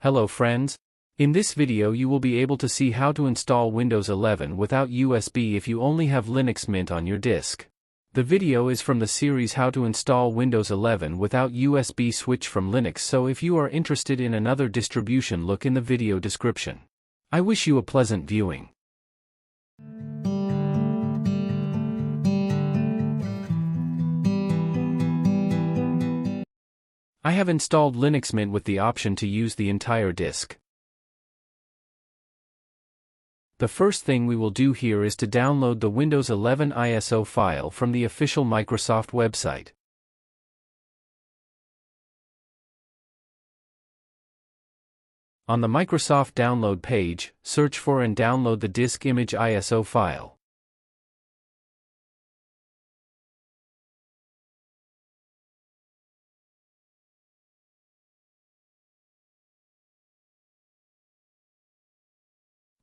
Hello friends. In this video you will be able to see how to install Windows 11 without USB if you only have Linux Mint on your disk. The video is from the series How to Install Windows 11 Without USB Switch from Linux, so if you are interested in another distribution, look in the video description. I wish you a pleasant viewing. I have installed Linux Mint with the option to use the entire disk. The first thing we will do here is to download the Windows 11 ISO file from the official Microsoft website. On the Microsoft download page, search for and download the disk image ISO file.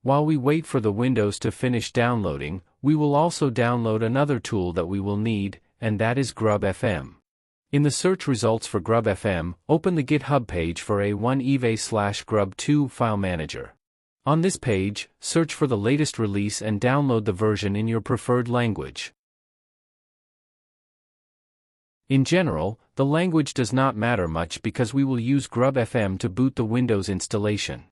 While we wait for the Windows to finish downloading, we will also download another tool that we will need, and that is Grub.fm. In the search results for Grub.fm, open the GitHub page for a1ev/grub2 file manager. On this page, search for the latest release and download the version in your preferred language. In general, the language does not matter much because we will use Grub.fm to boot the Windows installation.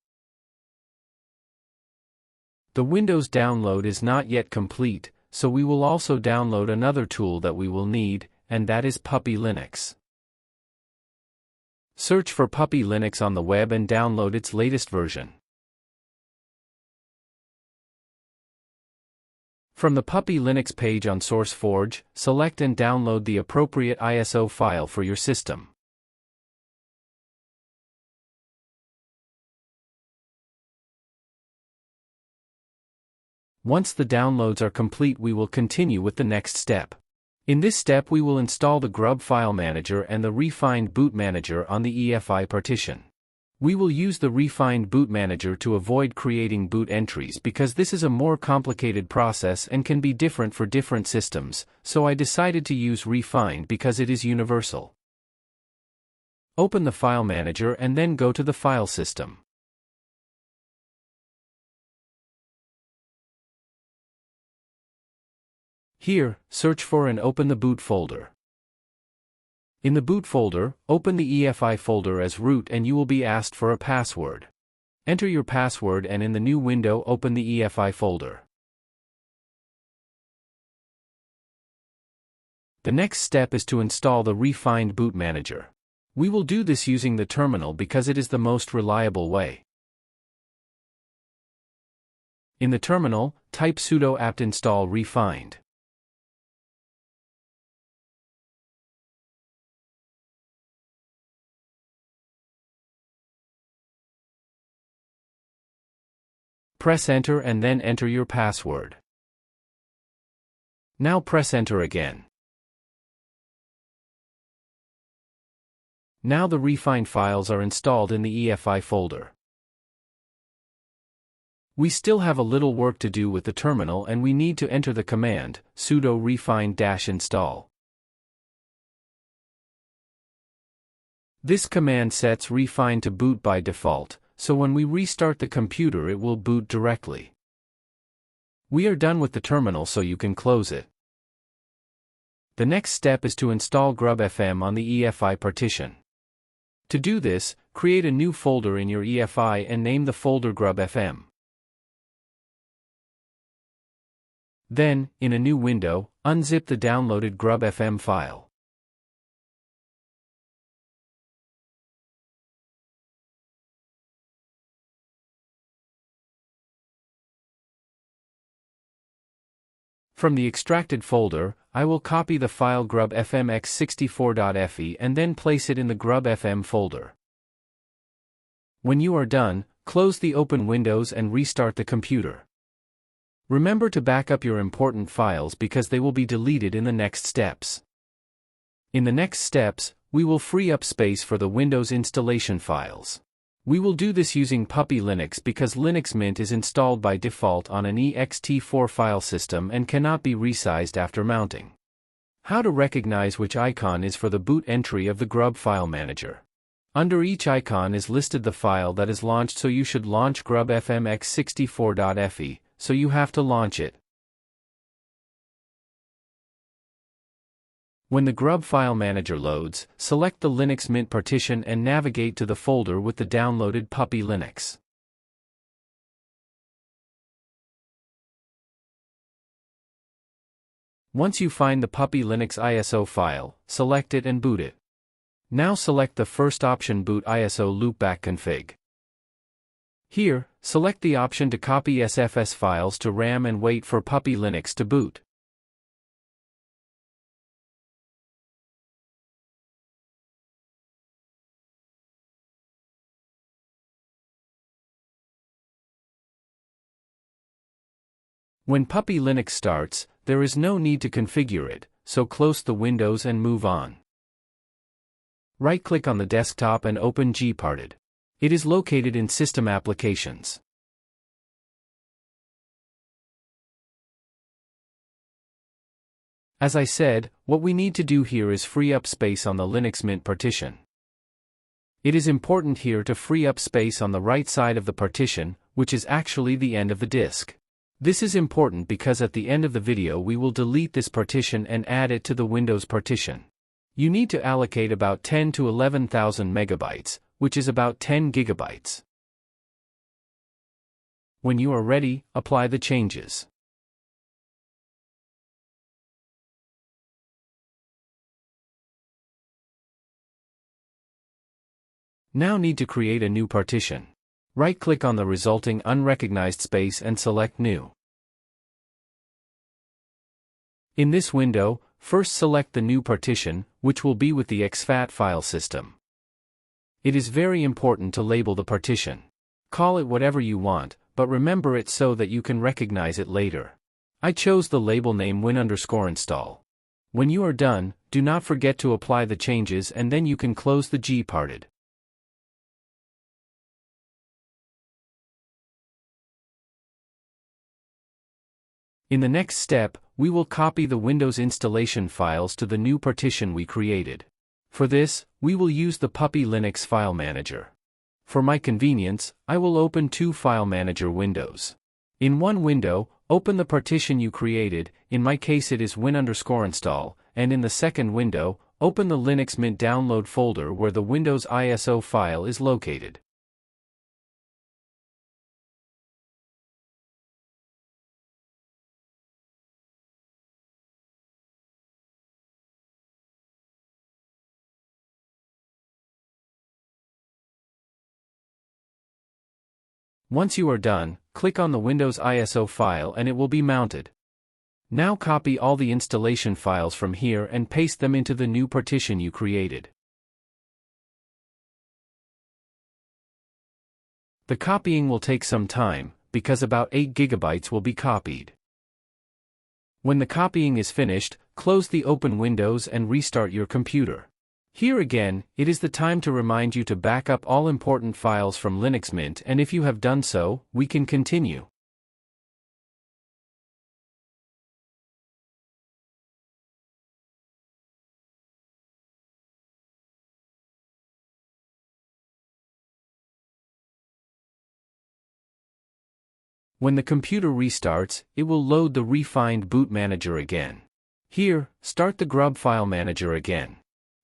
The Windows download is not yet complete, so we will also download another tool that we will need, and that is Puppy Linux. Search for Puppy Linux on the web and download its latest version. From the Puppy Linux page on SourceForge, select and download the appropriate ISO file for your system. Once the downloads are complete, we will continue with the next step. In this step we will install the Grub file manager and the refined boot manager on the EFI partition. We will use the refined boot manager to avoid creating boot entries because this is a more complicated process and can be different for different systems, so I decided to use refined because it is universal. Open the file manager and then go to the file system. Here, search for and open the boot folder. In the boot folder, open the EFI folder as root and you will be asked for a password. Enter your password and in the new window open the EFI folder. The next step is to install the refined boot manager. We will do this using the terminal because it is the most reliable way. In the terminal, type sudo apt install refined. Press enter and then enter your password. Now press enter again. Now the refined files are installed in the EFI folder. We still have a little work to do with the terminal and we need to enter the command sudo refined-install. This command sets refined to boot by default, so when we restart the computer it will boot directly. We are done with the terminal, so you can close it. The next step is to install Grub.fm on the EFI partition. To do this, create a new folder in your EFI and name the folder Grub.fm. Then, in a new window, unzip the downloaded Grub.fm file. From the extracted folder, I will copy the file grub.fmx64.fe and then place it in the Grub.fm folder. When you are done, close the open windows and restart the computer. Remember to back up your important files because they will be deleted in the next steps. In the next steps, we will free up space for the Windows installation files. We will do this using Puppy Linux because Linux Mint is installed by default on an ext4 file system and cannot be resized after mounting. How to recognize which icon is for the boot entry of the Grub file manager. Under each icon is listed the file that is launched, so you should launch grubfmx64.fe, so you have to launch it. When the Grub File Manager loads, select the Linux Mint partition and navigate to the folder with the downloaded Puppy Linux. Once you find the Puppy Linux ISO file, select it and boot it. Now select the first option, Boot ISO Loopback Config. Here, select the option to copy SFS files to RAM and wait for Puppy Linux to boot. When Puppy Linux starts, there is no need to configure it, so close the windows and move on. Right-click on the desktop and open Gparted. It is located in System Applications. As I said, what we need to do here is free up space on the Linux Mint partition. It is important here to free up space on the right side of the partition, which is actually the end of the disk. This is important because at the end of the video we will delete this partition and add it to the Windows partition. You need to allocate about 10 to 11,000 megabytes, which is about 10 gigabytes. When you are ready, apply the changes. Now need to create a new partition. Right-click on the resulting unrecognized space and select New. In this window, first select the new partition, which will be with the exFAT file system. It is very important to label the partition. Call it whatever you want, but remember it so that you can recognize it later. I chose the label name win_install. When you are done, do not forget to apply the changes and then you can close the Gparted. In the next step, we will copy the Windows installation files to the new partition we created. For this, we will use the Puppy Linux File Manager. For my convenience, I will open two File Manager windows. In one window, open the partition you created, in my case it is win_install, and in the second window, open the Linux Mint download folder where the Windows ISO file is located. Once you are done, click on the Windows ISO file and it will be mounted. Now copy all the installation files from here and paste them into the new partition you created. The copying will take some time, because about 8 gigabytes will be copied. When the copying is finished, close the open windows and restart your computer. Here again, it is the time to remind you to back up all important files from Linux Mint, and if you have done so, we can continue. When the computer restarts, it will load the refined boot manager again. Here, start the Grub File Manager again.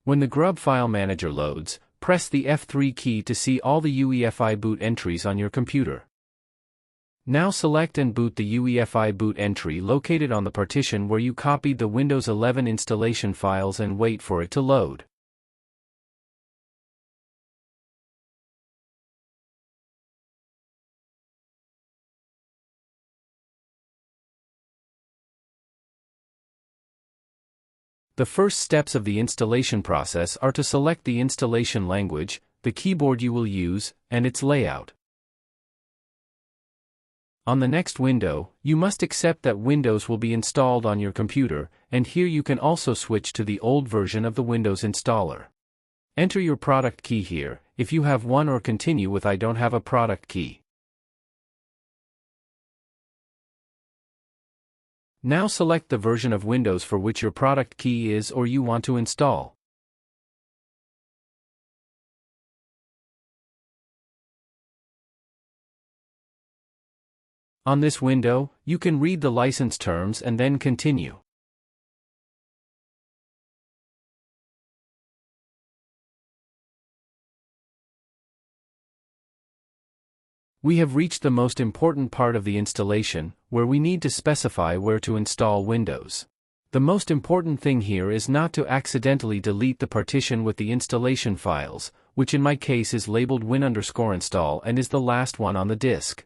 When the Grub File Manager loads, press the F3 key to see all the UEFI boot entries on your computer. Now select and boot the UEFI boot entry located on the partition where you copied the Windows 11 installation files and wait for it to load. The first steps of the installation process are to select the installation language, the keyboard you will use, and its layout. On the next window, you must accept that Windows will be installed on your computer, and here you can also switch to the old version of the Windows installer. Enter your product key here, if you have one, or continue with I don't have a product key. Now select the version of Windows for which your product key is or you want to install. On this window, you can read the license terms and then continue. We have reached the most important part of the installation, where we need to specify where to install Windows. The most important thing here is not to accidentally delete the partition with the installation files, which in my case is labeled win_install and is the last one on the disk.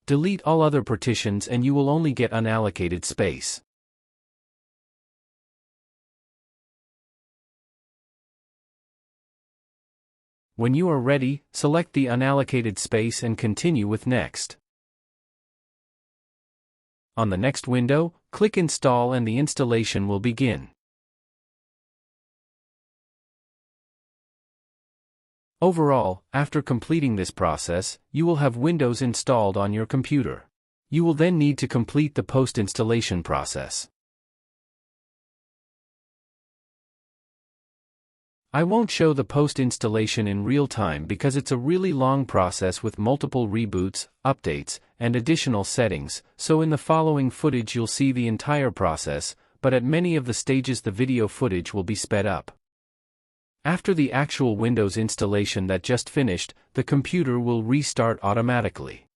Delete all other partitions and you will only get unallocated space. When you are ready, select the unallocated space and continue with Next. On the next window, click Install and the installation will begin. Overall, after completing this process, you will have Windows installed on your computer. You will then need to complete the post-installation process. I won't show the post-installation in real time because it's a really long process with multiple reboots, updates, and additional settings, so in the following footage you'll see the entire process, but at many of the stages the video footage will be sped up. After the actual Windows installation that just finished, the computer will restart automatically.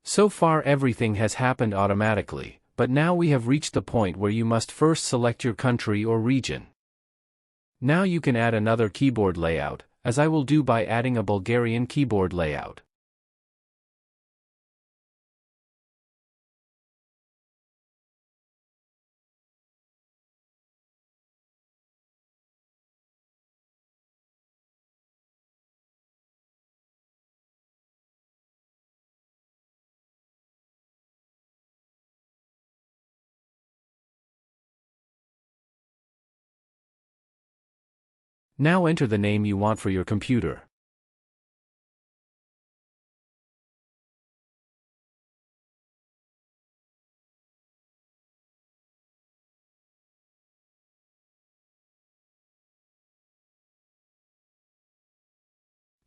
So far everything has happened automatically, but now we have reached the point where you must first select your country or region. Now you can add another keyboard layout, as I will do by adding a Bulgarian keyboard layout. Now enter the name you want for your computer.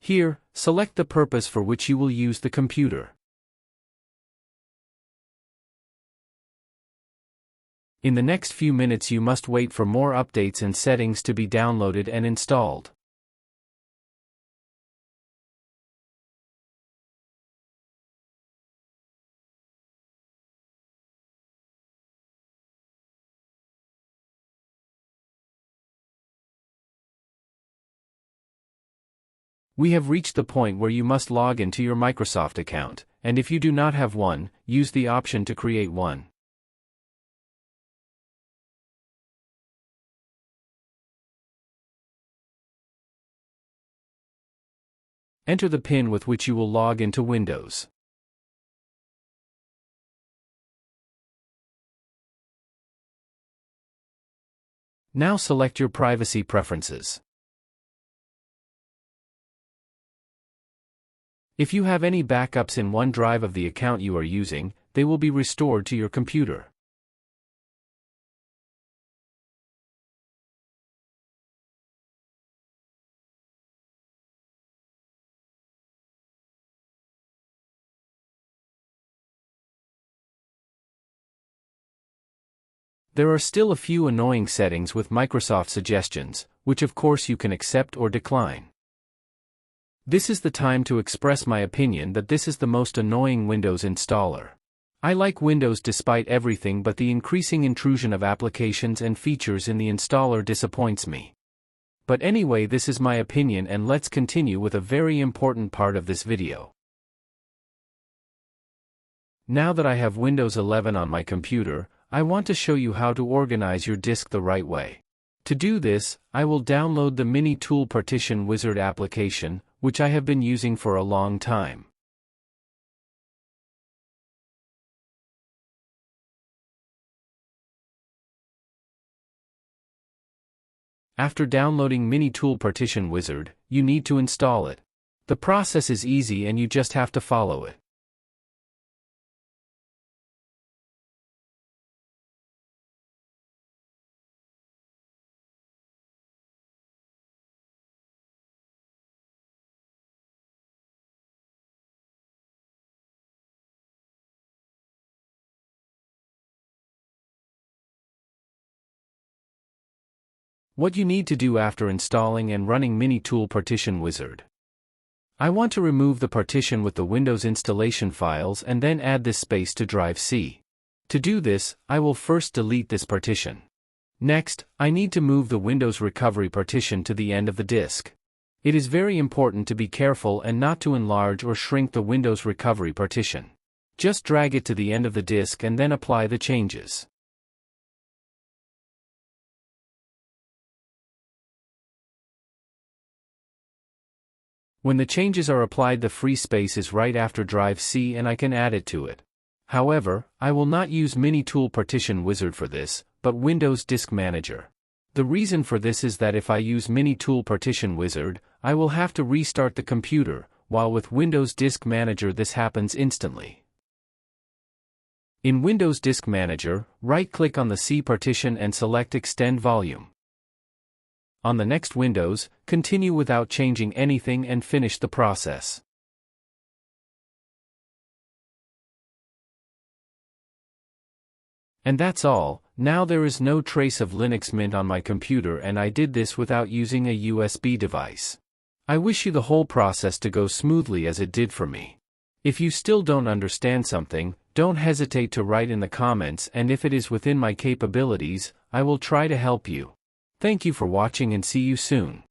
Here, select the purpose for which you will use the computer. In the next few minutes you must wait for more updates and settings to be downloaded and installed. We have reached the point where you must log into your Microsoft account, and if you do not have one, use the option to create one. Enter the PIN with which you will log into Windows. Now select your privacy preferences. If you have any backups in OneDrive of the account you are using, they will be restored to your computer. There are still a few annoying settings with Microsoft suggestions, which of course you can accept or decline. This is the time to express my opinion that this is the most annoying Windows installer. I like Windows despite everything, but the increasing intrusion of applications and features in the installer disappoints me. But anyway, this is my opinion, and let's continue with a very important part of this video. Now that I have Windows 11 on my computer, I want to show you how to organize your disk the right way. To do this, I will download the Mini Tool Partition Wizard application, which I have been using for a long time. After downloading Mini Tool Partition Wizard, you need to install it. The process is easy and you just have to follow it. What you need to do after installing and running Mini Tool Partition Wizard. I want to remove the partition with the Windows installation files and then add this space to drive C. To do this, I will first delete this partition. Next, I need to move the Windows recovery partition to the end of the disk. It is very important to be careful and not to enlarge or shrink the Windows recovery partition. Just drag it to the end of the disk and then apply the changes. When the changes are applied, the free space is right after Drive C and I can add it to it. However, I will not use Mini Tool Partition Wizard for this, but Windows Disk Manager. The reason for this is that if I use Mini Tool Partition Wizard, I will have to restart the computer, while with Windows Disk Manager this happens instantly. In Windows Disk Manager, right-click on the C partition and select Extend Volume. On the next Windows, continue without changing anything and finish the process. And that's all. Now there is no trace of Linux Mint on my computer and I did this without using a USB device. I wish you the whole process to go smoothly as it did for me. If you still don't understand something, don't hesitate to write in the comments, and if it is within my capabilities, I will try to help you. Thank you for watching and see you soon.